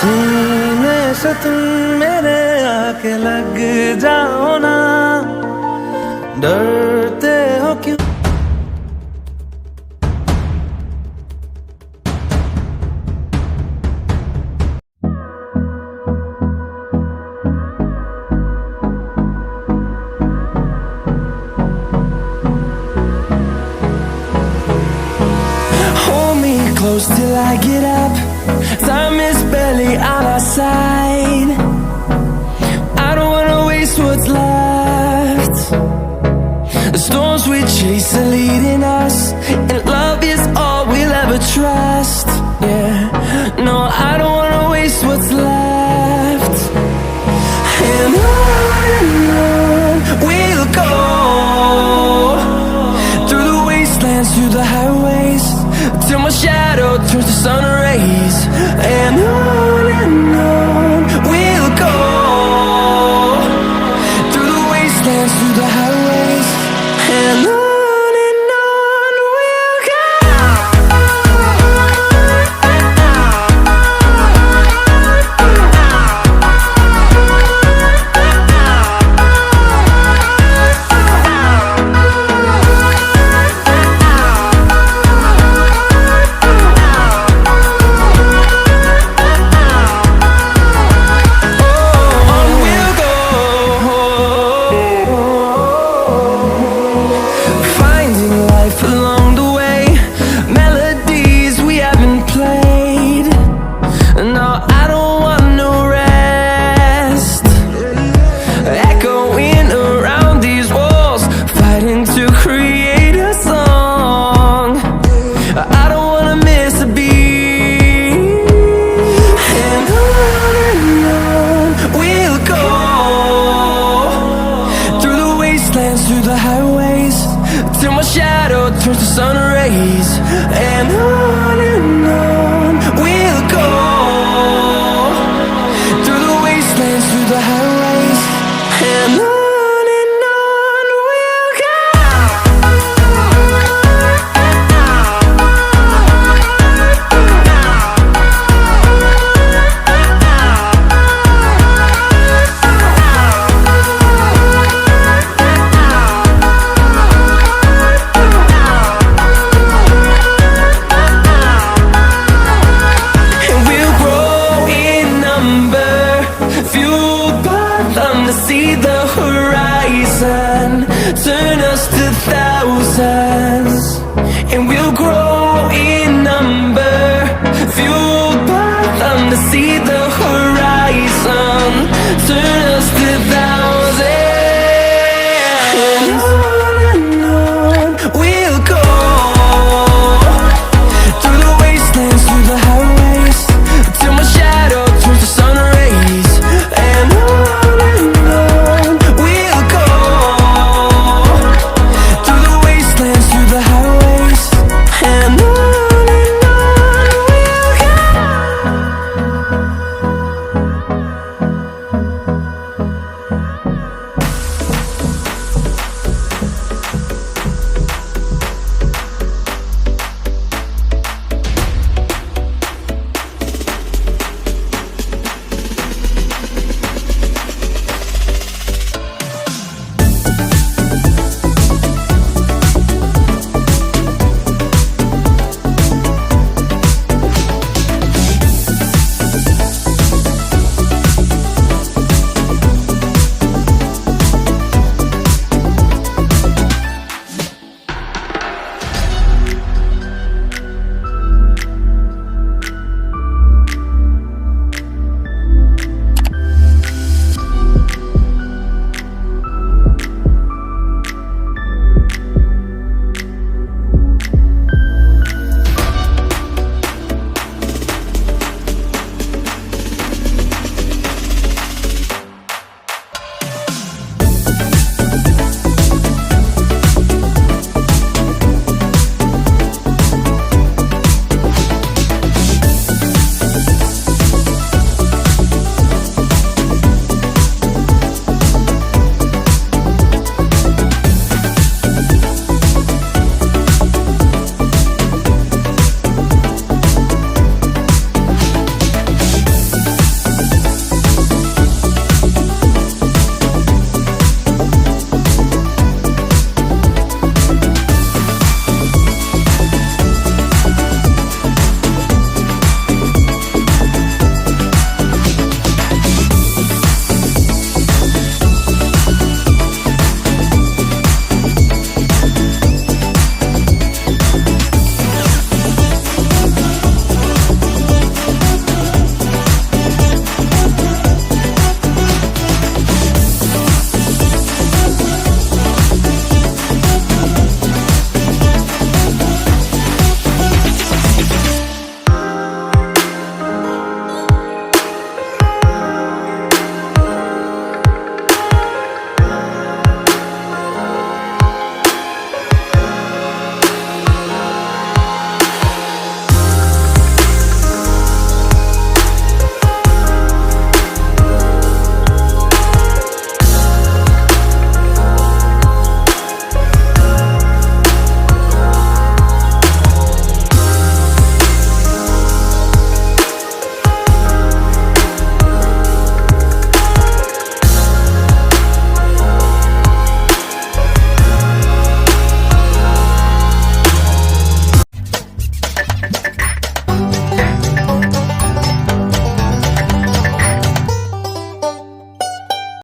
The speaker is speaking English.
सीने से तुम मेरे आके लग जाओ ना, डरते हो क्यों? Hold me close till I get up. Time is barely on our side. I don't wanna waste what's left. The storms we chase are leading us, and love is all we'll ever trust. Yeah, no, I don't wanna waste what's left. And on we'll go, through the wastelands, through the highways, till my shadow turns to sun rays. And on we'll go, through the wastelands, through the highways, and on we'll go. Through the highways, till my shadow turns to sun rays. And on